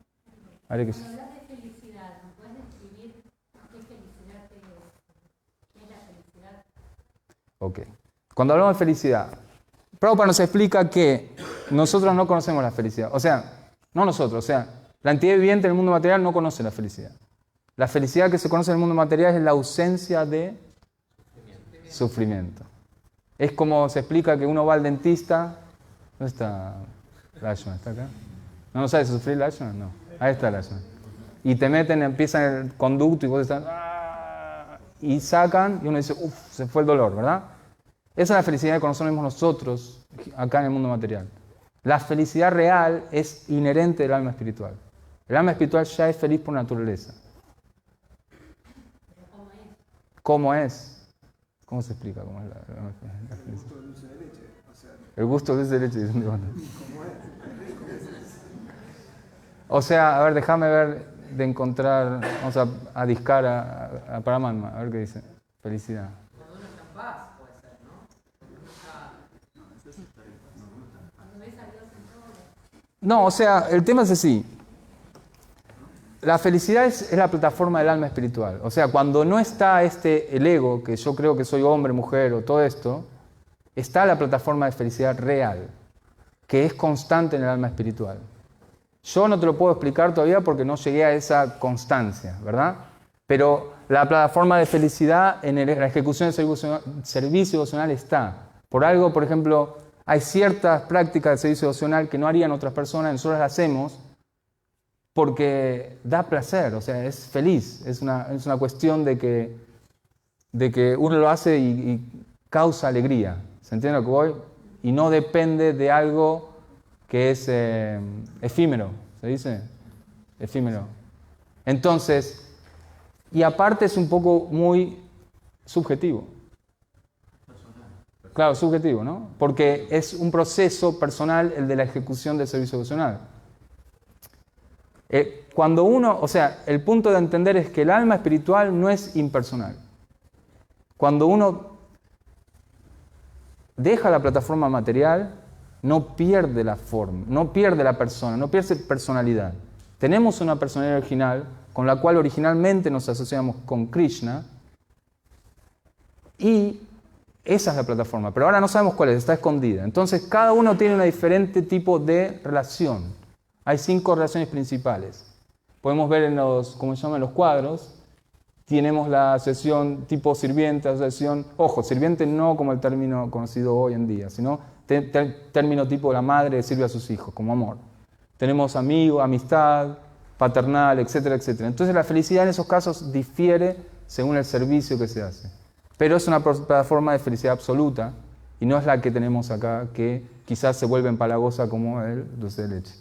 hablas de felicidad, ¿me puedes describir qué felicidad es la felicidad? Ok. Cuando hablamos de felicidad, Prabhupada nos explica que nosotros no conocemos la felicidad. O sea, no nosotros, o sea, la entidad viviente en el mundo material no conoce la felicidad. La felicidad que se conoce en el mundo material es la ausencia de sufrimiento. Es como se explica que uno va al dentista. ¿Dónde está Lashman? ¿Está acá? ¿No sabes sufrir Lashman? No. Ahí está Lashman. Y te meten, empiezan el conducto y vos estás... y sacan y uno dice, uff, se fue el dolor, ¿verdad? Esa es la felicidad que conocemos nosotros acá en el mundo material. La felicidad real es inherente del alma espiritual. El alma espiritual ya es feliz por naturaleza. ¿Cómo es? ¿Cómo se explica cómo es la felicidad? El gusto dulce de leche. O sea, a ver, déjame ver de encontrar, vamos a discar a Paramatma, a ver qué dice. Felicidad. Cuando uno está en paz, puede ser, ¿no? Cuando ves a Dios en todo. No, o sea, el tema es así. La felicidad es la plataforma del alma espiritual. O sea, cuando no está el ego, que yo creo que soy hombre, mujer o todo esto, está la plataforma de felicidad real, que es constante en el alma espiritual. Yo no te lo puedo explicar todavía porque no llegué a esa constancia, ¿verdad? Pero la plataforma de felicidad en la ejecución del servicio devocional está. Por algo, por ejemplo, hay ciertas prácticas de servicio devocional que no harían otras personas, nosotros las hacemos porque da placer, o sea, es feliz. Es una cuestión de que uno lo hace y causa alegría. ¿Se entiende lo que voy? Y no depende de algo que es efímero, ¿se dice? Efímero. Entonces, y aparte es un poco muy subjetivo. Claro, subjetivo, ¿no? Porque es un proceso personal el de la ejecución del servicio devocional. Cuando uno, o sea, el punto de entender es que el alma espiritual no es impersonal. Cuando uno deja la plataforma material, no pierde la forma, no pierde la persona, no pierde personalidad. Tenemos una personalidad original con la cual originalmente nos asociamos con Krishna y esa es la plataforma, pero ahora no sabemos cuál es, está escondida. Entonces cada uno tiene un diferente tipo de relación. Hay 5 relaciones principales. Podemos ver en los, ¿cómo se llama? En los cuadros. Tenemos la asociación tipo sirviente, asociación, ojo, sirviente no como el término conocido hoy en día, sino término tipo la madre que sirve a sus hijos, como amor. Tenemos amigo, amistad, paternal, etcétera, etcétera. Entonces la felicidad en esos casos difiere según el servicio que se hace. Pero es una plataforma de felicidad absoluta y no es la que tenemos acá, que quizás se vuelve empalagosa como el dulce de leche.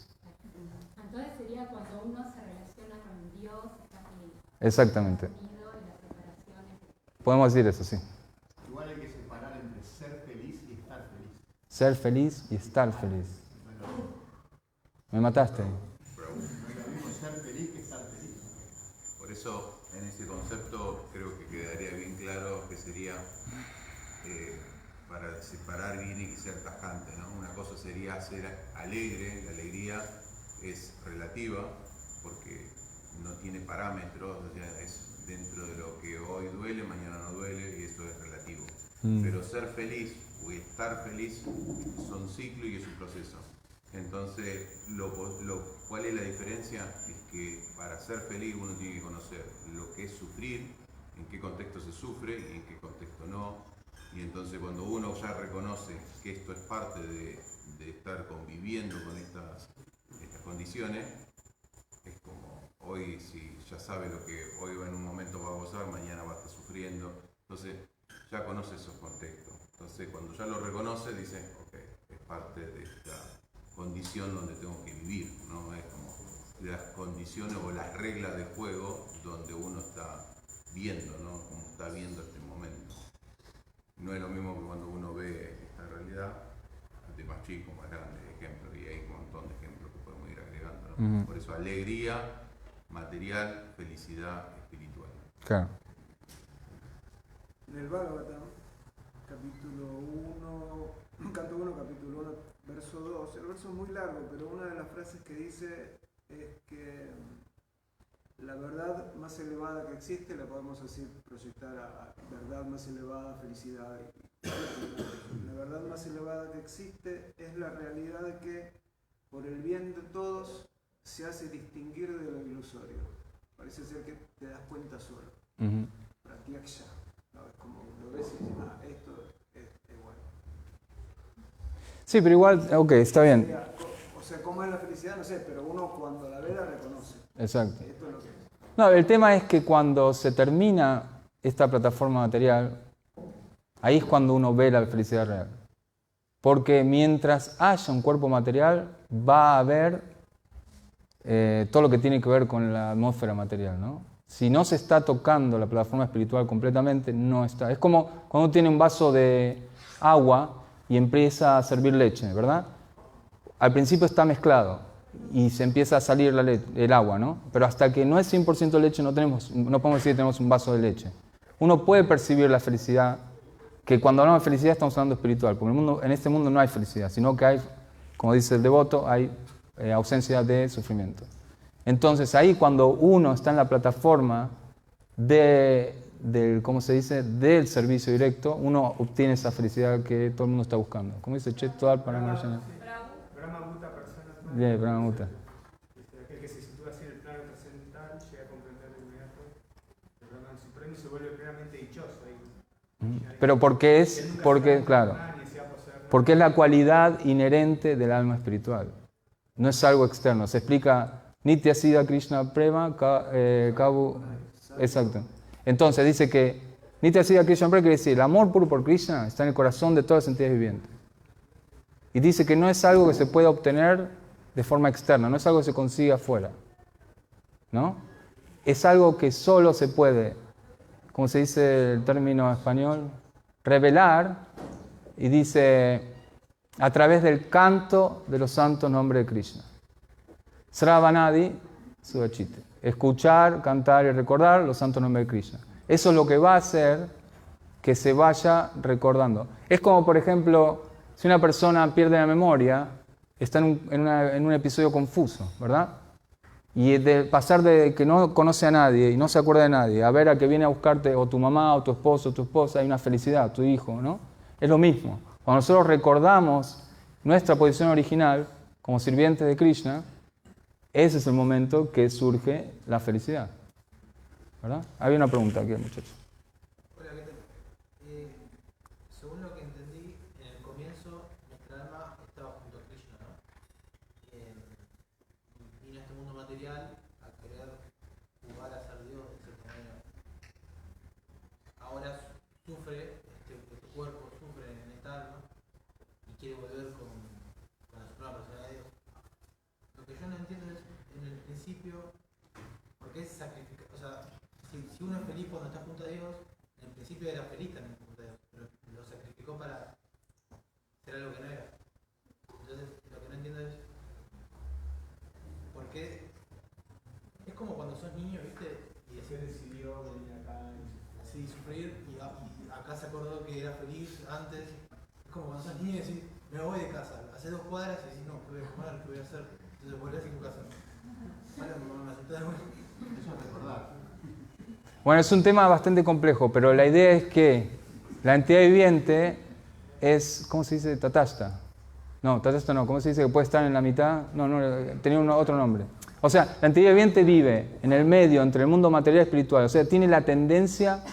Entonces sería cuando uno se relaciona con Dios, está feliz. Exactamente. Unido y las separaciones. Podemos decir eso, sí. Igual hay que separar entre ser feliz y estar feliz. Ser feliz y estar feliz. Me mataste. No es lo mismo ser feliz que estar feliz. Por eso, en ese concepto, creo que quedaría bien claro que sería para separar bien y ser tajante, ¿no? Una cosa sería ser alegre, la alegría es relativa porque no tiene parámetros, o sea, es dentro de lo que hoy duele, mañana no duele y eso es relativo. Pero ser feliz o estar feliz son ciclos y es un proceso. Entonces, ¿cuál es la diferencia? Es que para ser feliz uno tiene que conocer lo que es sufrir, en qué contexto se sufre y en qué contexto no. Y entonces cuando uno ya reconoce que esto es parte de estar conviviendo con estas condiciones, es como hoy, si ya sabe lo que hoy en un momento va a gozar, mañana va a estar sufriendo. Entonces ya conoce esos contextos. Entonces cuando ya lo reconoce, dice, ok, es parte de esta condición donde tengo que vivir, ¿no? Es como las condiciones o las reglas de juego donde uno está viendo, ¿no? Como está viendo este momento. No es lo mismo que cuando uno ve esta realidad de más chico, más grande, ejemplos, y hay un montón de ejemplos que podemos ir agregando, ¿no? Por eso alegría material, felicidad espiritual. Claro. En el Bhagavatam, capítulo 1, canto 1, capítulo 1, verso 2, el verso es muy largo, pero una de las frases que dice es que la verdad más elevada que existe, la podemos así proyectar a verdad más elevada, felicidad. La verdad más elevada que existe es la realidad de que por el bien de todos se hace distinguir de lo ilusorio. Parece ser que te das cuenta solo. Pratyaksha. ¿No? Es como lo ves y dices, esto es bueno. Sí, pero igual, ok, está bien. O sea, ¿cómo es la felicidad? No sé, pero uno cuando la ve la reconoce. Exacto. Esto es lo que es. No, el tema es que cuando se termina esta plataforma material, ahí es cuando uno ve la felicidad real. Porque mientras haya un cuerpo material, va a haber todo lo que tiene que ver con la atmósfera material, ¿no? Si no se está tocando la plataforma espiritual completamente, no está. Es como cuando uno tiene un vaso de agua y empieza a servir leche, ¿verdad? Al principio está mezclado y se empieza a salir el agua, ¿no? Pero hasta que no es 100% leche, no podemos decir que tenemos un vaso de leche. Uno puede percibir la felicidad, que cuando hablamos de felicidad estamos hablando espiritual, porque en este mundo no hay felicidad, sino que hay, como dice el devoto, hay ausencia de sufrimiento. Entonces ahí cuando uno está en la plataforma ¿cómo se dice? Del servicio directo, uno obtiene esa felicidad que todo el mundo está buscando. ¿Cómo dice Chetual para Marjana? Brahma-Bhuta persona. Bien, Brahma-Bhuta. Aquel que se sitúa así en el plano trascendental llega a comprender de inmediato el Brahman supremo y se vuelve plenamente dichoso ahí. Pero porque es la cualidad inherente del alma espiritual. No es algo externo. Se explica Nitya Siddha Krishna Prema Kavu. Exacto. Entonces dice que Nitya Siddha Krishna Prema quiere decir el amor puro por Krishna está en el corazón de todas las entidades vivientes. Y dice que no es algo que se pueda obtener de forma externa, no es algo que se consiga afuera, ¿no? Es algo que solo se puede, como se dice el término español, revelar y dice, a través del canto de los santos nombres de Krishna. Sravanadi Sudachite. Escuchar, cantar y recordar los santos nombres de Krishna. Eso es lo que va a hacer que se vaya recordando. Es como, por ejemplo, si una persona pierde la memoria, está en un episodio confuso, ¿verdad? Y de pasar de que no conoce a nadie y no se acuerda de nadie, a ver a que viene a buscarte o tu mamá o tu esposo o tu esposa, hay una felicidad, tu hijo, ¿no? Es lo mismo. Cuando nosotros recordamos nuestra posición original como sirvientes de Krishna, ese es el momento que surge la felicidad, ¿verdad? Había una pregunta aquí, muchachos. Hola, ¿qué tal? Según lo que entendí, en el comienzo nuestra alma estaba junto a Krishna, ¿no? Vino a este mundo material a querer jugar a ser Dios de cierta manera. Ahora sufre, tu cuerpo sufre en esta alma y quiere volver con la suprema personalidad de Dios. Lo que yo no entiendo es, en el principio, ¿por qué se sacrifica? O sea, si uno es feliz cuando está junto a Dios, en el principio era feliz también junto a Dios, pero lo sacrificó para ser algo que no era. Entonces, lo que no entiendo es, ¿por qué? Es como cuando sos niño, ¿viste? Y después decidió venir acá y sufrir, y acá se acordó que era feliz antes. Es como cuando sos niño y decís, me voy de casa, haces 2 cuadras y decís, no, ¿qué voy a comer? ¿Qué voy a hacer? Entonces volvés a tu casa. Bueno, mi mamá me aceptó de vuelta. Eso es recordar. Bueno, es un tema bastante complejo, pero la idea es que la entidad viviente es, ¿cómo se dice? Tatashta. No, Tatashta no, ¿cómo se dice que puede estar en la mitad? No, tenía otro nombre. O sea, la entidad viviente vive en el medio entre el mundo material y espiritual, o sea, tiene la tendencia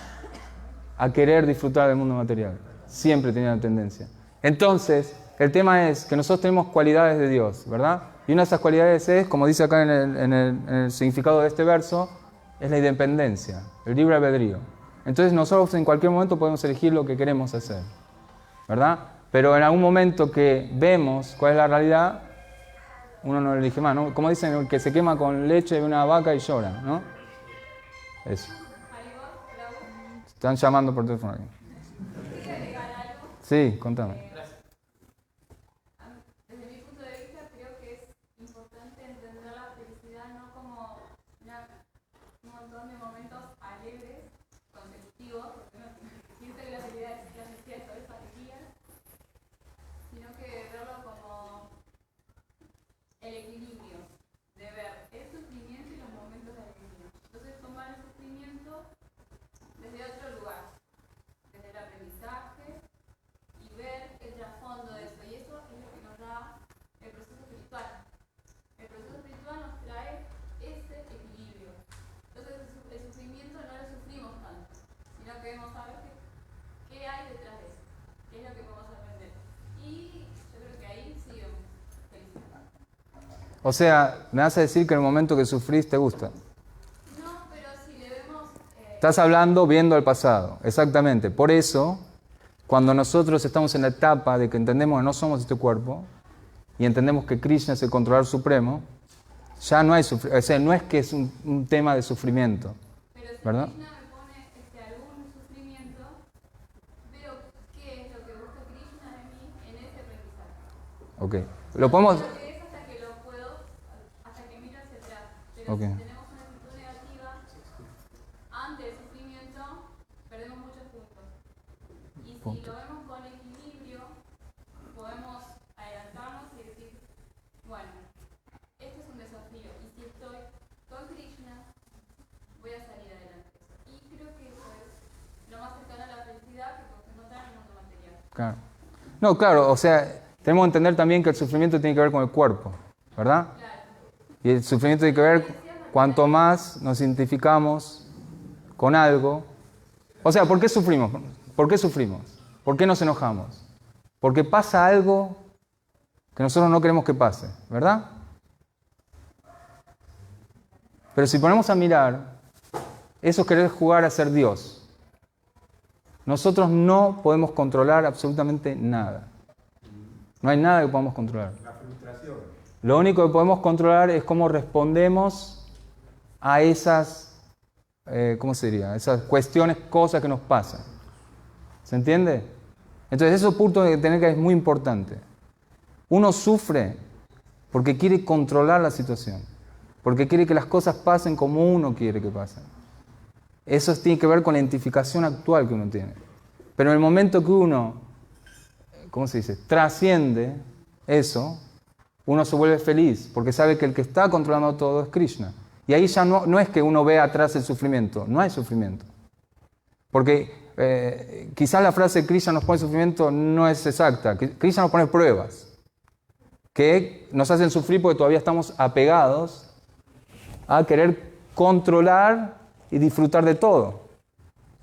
a querer disfrutar del mundo material. Siempre tiene la tendencia. Entonces, el tema es que nosotros tenemos cualidades de Dios, ¿verdad? Y una de esas cualidades es, como dice acá en el significado de este verso, es la independencia, el libre albedrío. Entonces nosotros en cualquier momento podemos elegir lo que queremos hacer, ¿verdad? Pero en algún momento que vemos cuál es la realidad, uno no elige más, ¿no? Como dicen, el que se quema con leche de una vaca y llora, ¿no? Eso. Están llamando por teléfono aquí. Sí, contame. Desde mi punto de vista, creo que es importante entender la felicidad no como un montón de momentos alegres, consecutivos, porque uno piensa que la felicidad es solo esa alegría, sino que verlo como el equilibrio de ver el sufrimiento y los momentos de alegría. Entonces, tomar el sufrimiento desde otro lugar, desde el aprendizaje, y ver el trasfondo de eso. Y eso es lo que nos da el proceso espiritual. El proceso espiritual nos trae ese equilibrio. Entonces el sufrimiento no lo sufrimos tanto, sino que vemos a ver qué hay detrás de eso, qué es lo que podemos aprender. Y yo creo que ahí sí vemos felicidad. O sea, me vas a decir que en el momento que sufrís te gusta. No, pero si le vemos... Estás hablando viendo el pasado, exactamente. Por eso, cuando nosotros estamos en la etapa de que entendemos que no somos este cuerpo y entendemos que Krishna es el controlador supremo, ya no hay o sea, no es que es un tema de sufrimiento, Pero si ¿verdad? Krishna me pone algún sufrimiento, veo qué es lo que busca Krishna de mí en ese aprendizaje. Ok. Lo podemos... Creo que es hasta que lo puedo, hasta que miro hacia atrás. Pero Ok. si tenemos una actitud negativa, ante el sufrimiento, perdemos muchos puntos. Y si Punto. lo vemos con equilibrio, podemos adelantarnos y decir, bueno, este es un desafío. Y si estoy con Krishna, voy a salir adelante. Y creo que eso es lo más cercano a la felicidad que podemos encontrar en el mundo material. Claro. No, claro, o sea, tenemos que entender también que el sufrimiento tiene que ver con el cuerpo, ¿verdad? Claro. Y el sufrimiento tiene que ver cuanto más nos identificamos con algo. O sea, ¿por qué sufrimos? ¿Por qué sufrimos? ¿Por qué nos enojamos? Porque pasa algo que nosotros no queremos que pase, ¿verdad? Pero si ponemos a mirar, eso es querer jugar a ser Dios. Nosotros no podemos controlar absolutamente nada. No hay nada que podamos controlar. La frustración. Lo único que podemos controlar es cómo respondemos a esas, ¿cómo se diría? Esas cuestiones, cosas que nos pasan. ¿Se entiende? Entonces, eso punto de tener que es muy importante. Uno sufre porque quiere controlar la situación, porque quiere que las cosas pasen como uno quiere que pasen. Eso tiene que ver con la identificación actual que uno tiene. Pero en el momento que uno, ¿cómo se dice?, trasciende eso, uno se vuelve feliz, porque sabe que el que está controlando todo es Krishna. Y ahí ya no es que uno vea atrás el sufrimiento, no hay sufrimiento. Porque quizás la frase Krishna nos pone sufrimiento no es exacta. Krishna nos pone pruebas que nos hacen sufrir porque todavía estamos apegados a querer controlar y disfrutar de todo.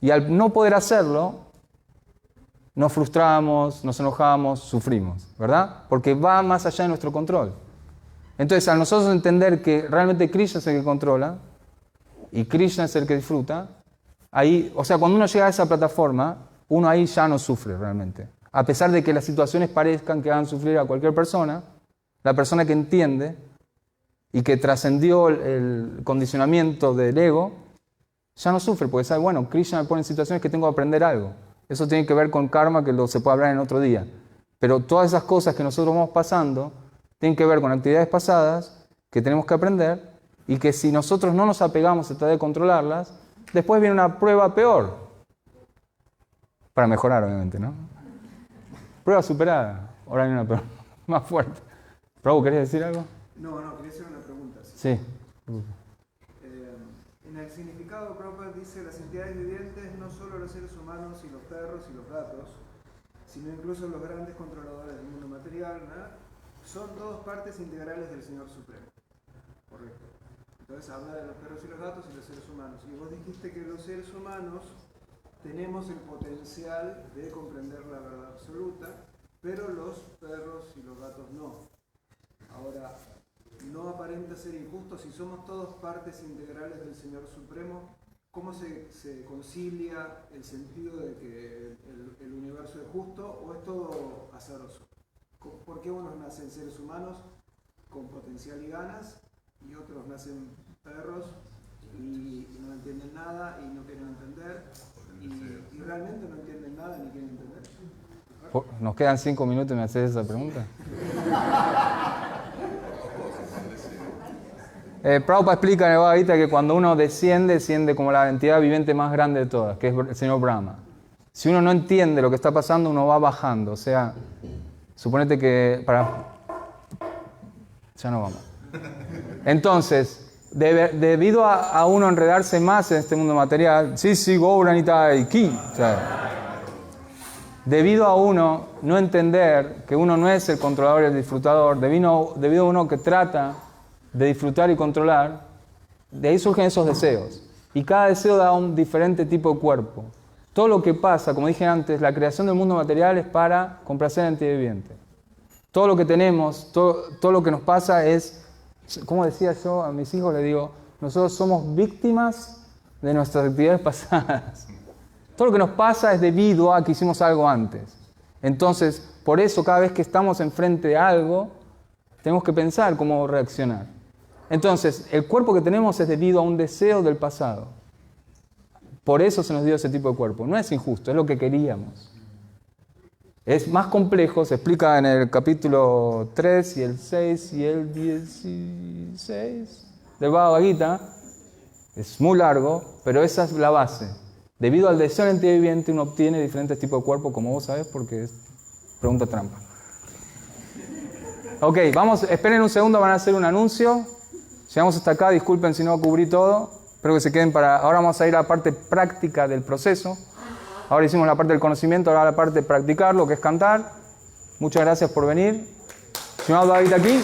Y al no poder hacerlo, nos frustramos, nos enojamos, sufrimos, ¿verdad? Porque va más allá de nuestro control. Entonces, al nosotros entender que realmente Krishna es el que controla y Krishna es el que disfruta, ahí, o sea, cuando uno llega a esa plataforma, uno ahí ya no sufre realmente. A pesar de que las situaciones parezcan que hagan sufrir a cualquier persona, la persona que entiende y que trascendió el condicionamiento del ego, ya no sufre, porque sabe, bueno, Krishna me pone en situaciones que tengo que aprender algo. Eso tiene que ver con karma, que se puede hablar en otro día. Pero todas esas cosas que nosotros vamos pasando tienen que ver con actividades pasadas que tenemos que aprender y que si nosotros no nos apegamos a tratar de controlarlas, después viene una prueba peor. Para mejorar, obviamente, ¿no? Prueba superada. Ahora viene una prueba más fuerte. Prabhu, ¿querías decir algo? No, quería hacer una pregunta. Sí. En el significado, Prabhupada dice las entidades vivientes, no solo los seres humanos y los perros y los gatos, sino incluso los grandes controladores del mundo material, ¿no?, son todas partes integrales del Señor Supremo. Correcto. Entonces habla de los perros y los gatos y los seres humanos. Y vos dijiste que los seres humanos tenemos el potencial de comprender la verdad absoluta, pero los perros y los gatos no. Ahora, no aparenta ser injusto si somos todos partes integrales del Señor Supremo. ¿Cómo se concilia el sentido de que el universo es justo o es todo azaroso? ¿Por qué unos nacen seres humanos con potencial y ganas y otros nacen perros y no entienden nada y no quieren entender y realmente no entienden nada ni quieren entender? Nos quedan 5 minutos y me haces esa pregunta. Prabhupada explica en el Bhagavad Gita que cuando uno desciende como la entidad viviente más grande de todas, que es el señor Brahma. Si uno no entiende lo que está pasando, uno va bajando. O sea, suponete que... Ya no vamos. Entonces, debido a uno enredarse más en este mundo material, sí, Gauranita y Ki. O sea, debido a uno no entender que uno no es el controlador y el disfrutador, debido a uno que trata de disfrutar y controlar, de ahí surgen esos deseos. Y cada deseo da un diferente tipo de cuerpo. Todo lo que pasa, como dije antes, la creación del mundo material es para complacer a la entidad viviente. Todo lo que tenemos, todo lo que nos pasa es, como decía yo a mis hijos, les digo, nosotros somos víctimas de nuestras actividades pasadas. Todo lo que nos pasa es debido a que hicimos algo antes. Entonces, por eso cada vez que estamos enfrente de algo, tenemos que pensar cómo reaccionar. Entonces, el cuerpo que tenemos es debido a un deseo del pasado. Por eso se nos dio ese tipo de cuerpo. No es injusto, es lo que queríamos. Es más complejo, se explica en el capítulo 3 y el 6 y el 16 del Bhagavad Gita. Es muy largo, pero esa es la base. Debido al deseo de la entidad viviente, uno obtiene diferentes tipos de cuerpo, como vos sabés, porque es pregunta trampa. Ok, esperen un segundo, van a hacer un anuncio. Llegamos hasta acá, disculpen si no cubrí todo. Espero que se queden para... Ahora vamos a ir a la parte práctica del proceso. Ahora hicimos la parte del conocimiento, ahora la parte de practicar, lo que es cantar. Muchas gracias por venir. Señor David aquí.